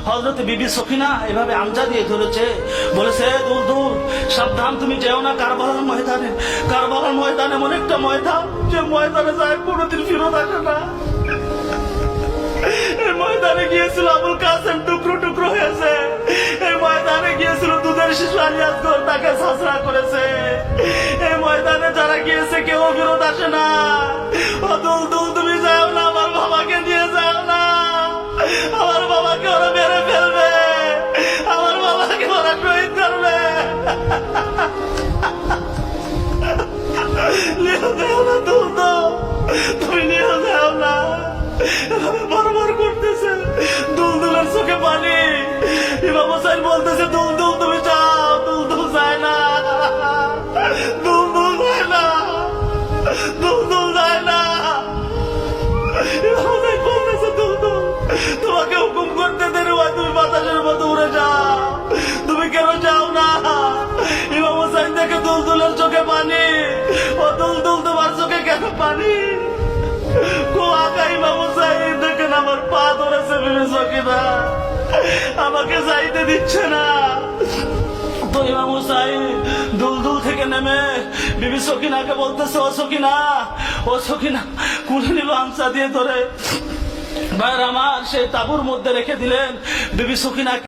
হযরত বিবি সকিনা এভাবে আমজা দিয়ে ধরেছে, বলেছে দুলদুল সাবধান, তুমি যেও না কারবালার ময়দানে। কারবালার ময়দানে এমন একটা ময়দান, যে ময়দানে যায় কোনোদিন ফিরত আসে না। এই ময়দানে গিয়েছিল আবুল কাসেম, টুকরো টুকরো হয়েছে। এই ময়দানে গিয়েছিল দুধের শিশু আলী আসগর, তাকে ছাছড়া করেছে। এই ময়দানে যারা গিয়েছে কেউ ফেরত আসে না। ও দুলদুল তুমি যাও না, আমার বাবাকে নিয়ে যাও না। আমার বাবাকে ওরা মেরে ফেলবে, আমার বাবাকে ওরা শহীদ করবে। নিয়ে যাও না দুলদুল, তুমি নিয়ে যাও না। বারবার করতেছে, দুলদুলের চোখে পানি। ইমাম হোসেন বলতেছে দুলদুল তুমি যাও। দুলদুল যায় না, দুলদুল যায় না, দুলদুল যায় না। ইমাম হোসেন বলতেছে দুলদুল তোমাকে হুকুম করতে দেরি হয়, তুমি বাতাসের মতো উড়ে যাও, তুমি কেন যাও না? ইমাম হোসেন দেখে দুলদুলের চোখে পানি। ও দুলদুল তোমার চোখে কেন পানি? দেখেন আমার পা ধরেছে বিবি সকিনা, আমাকে যাইতে দিচ্ছে না। তো ইমাম হুসাইন দুলদুল থেকে নেমে বিবি সকিনাকে বলতেছে, ও সকিনা, ও সকিনা, কুলে নিল আমসা দিয়ে ধরে। ভাইয়ের আমার সেই তাঁবুর মধ্যে রেখে দিলেন বিবি সকিনা।